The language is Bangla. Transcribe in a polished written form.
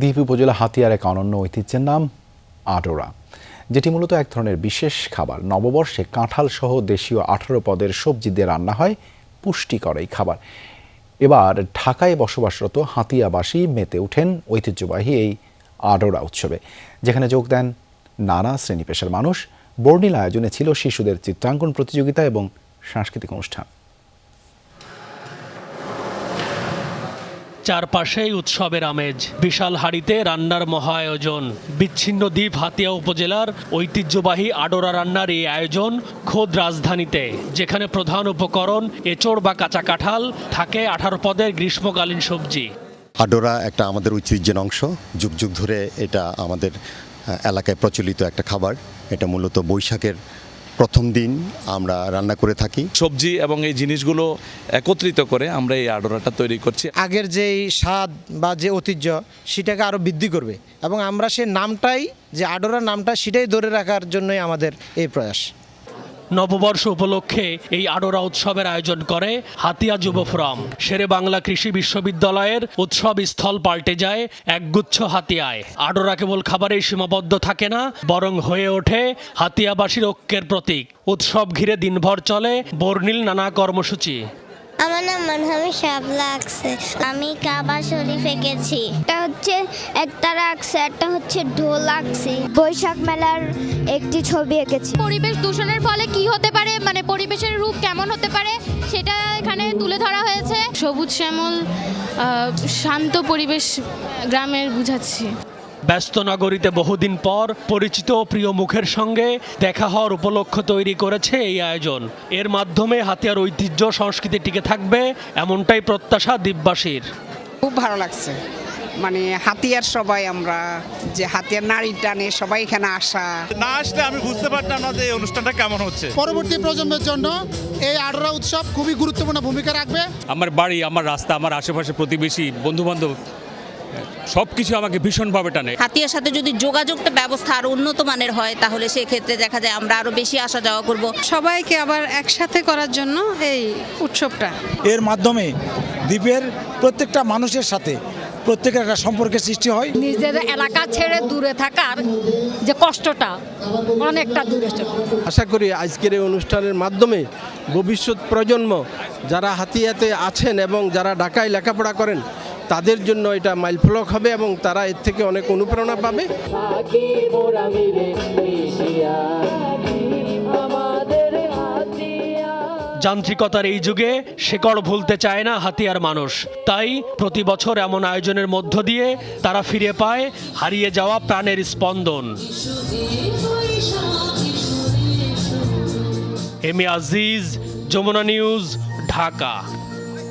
দ্বীপ উপজেলা হাতিয়ার এক অনন্য ঐতিহ্যের নাম আডোরা, যেটি মূলত এক ধরনের বিশেষ খাবার। নববর্ষে কাঁঠাল সহ দেশীয় 18 পদের সবজি দিয়ে রান্না হয় পুষ্টিকর এই খাবার। এবার ঢাকায় বসবাসরত হাতিয়াবাসী মেতে ওঠেন ঐতিহ্যবাহী এই আডোরা উৎসবে, যেখানে যোগ দেন নানা শ্রেণী পেশার মানুষ। বর্ণিল আয়োজনে ছিল শিশুদের চিত্রাঙ্কন প্রতিযোগিতা এবং সাংস্কৃতিক অনুষ্ঠান। চারপাশেই উৎসবের আমেজ, বিশাল হাড়িতে রান্নার মহা আয়োজন। বিচ্ছিন্ন দ্বীপ হাতিয়া উপজেলার ঐতিহ্যবাহী আডোরা রান্নার এই আয়োজন খোদ রাজধানীতে, যেখানে প্রধান উপকরণ এঁচড় বা কাঁচা কাঁঠাল, থাকে 18 পদের গ্রীষ্মকালীন সবজি। আডোরা একটা আমাদের ঐতিহ্যের অংশ। যুগ যুগ ধরে এটা আমাদের এলাকায় প্রচলিত একটা খাবার। এটা মূলত বৈশাখের প্রথম দিন আমরা রান্না করে থাকি। সবজি এবং এই জিনিসগুলো একত্রিত করে আমরা এই আডোরাটা তৈরি করছি। আগের যে স্বাদ বা যে ঐতিহ্য সেটাকে আরও বৃদ্ধি করবে এবং আমরা সে নামটাই, যে আডোরা নামটা, সেটাই ধরে রাখার জন্যই আমাদের এই প্রয়াস। নববর্ষ উপলক্ষে এই আডোরা উৎসবের আয়োজন করে হাতিয়া যুব ফোরাম। শেরে বাংলা কৃষি বিশ্ববিদ্যালয়ের উৎসব স্থল পাল্টে যায় একগুচ্ছ হাতিয়ায়। আডোরা কেবল খাবারেই সীমাবদ্ধ থাকে না, বরং হয়ে ওঠে হাতিয়াবাসীর ঐক্যের প্রতীক। উৎসব ঘিরে দিনভর চলে বর্ণিল নানা কর্মসূচি। আমার নাম মানহামি শাবলা আঁকছে। আমি কাবা শরীফ এঁকেছি। এটা হচ্ছে একতারা আঁকছে, একটা হচ্ছে ঢোল আঁকছি। বৈশাখ মেলার একটি ছবি এঁকেছি। পরিবেশ দূষণের ফলে কি হতে পারে, মানে পরিবেশের রূপ কেমন হতে পারে, সেটা এখানে তুলে ধরা হয়েছে। সবুজ শ্যামল শান্ত পরিবেশ গ্রামের বুঝাচ্ছি। ব্যস্ত নগরীতে বহুদিন পর পরিচিত ও প্রিয় মুখের সঙ্গে দেখা হওয়ার উপলক্ষ তৈরি করেছে এই আয়োজন। এর মাধ্যমে হাতিয়ার ঐতিহ্য সংস্কৃতি টিকে থাকবে, এমনটাই প্রত্যাশা দ্বীপবাসীর। খুব ভালো লাগছে, মানে হাতিয়ার সবাই, আমরা যে হাতিয়ার নারী টানে সবাই এখানে আসা। না আসলে আমি বুঝতে পারতাম না যে এই অনুষ্ঠানটা কেমন হচ্ছে। পরবর্তী প্রজন্মের জন্য এই আডোরা উৎসব খুবই গুরুত্বপূর্ণ ভূমিকা রাখবে। আমার বাড়ি, আমার রাস্তা, আমার আশেপাশে প্রতিবেশী, বন্ধুবান্ধব সবকিছু আমাকে ভীষণভাবে টানে। হাতিয়ার সাথে যদি যোগাযোগটা ব্যবস্থা আরো উন্নত মানের হয়, তাহলে সেক্ষেত্রে দেখা যায় আমরা আরো বেশি আসা যাওয়া করব। সবাইকে আবার একসাথে করার জন্য এই উৎসবটা। এর মাধ্যমে দ্বীপের প্রত্যেকটা মানুষের সাথে প্রত্যেকের একটা সম্পর্কের সৃষ্টি হয়। নিজেদের এলাকা ছেড়ে দূরে থাকার যে কষ্টটা অনেকটা দূরে চলে। আশা করি আজকের এই অনুষ্ঠানের মাধ্যমে ভবিষ্যৎ প্রজন্ম যারা হাতিয়াতে আছেন এবং যারা ঢাকায় লেখাপড়া করেন, তাদের জন্য এটা মাইলফলক হবে এবং তারা এর থেকে অনেক অনুপ্রেরণা পাবে। যান্ত্রিকতার এই যুগে শেকড় ভুলতে চায় না হাতিয়ার মানুষ। তাই প্রতি বছর এমন আয়োজনের মধ্য দিয়ে তারা ফিরে পায় হারিয়ে যাওয়া প্রাণের স্পন্দন। M A Aziz, Jamuna news, Dhaka.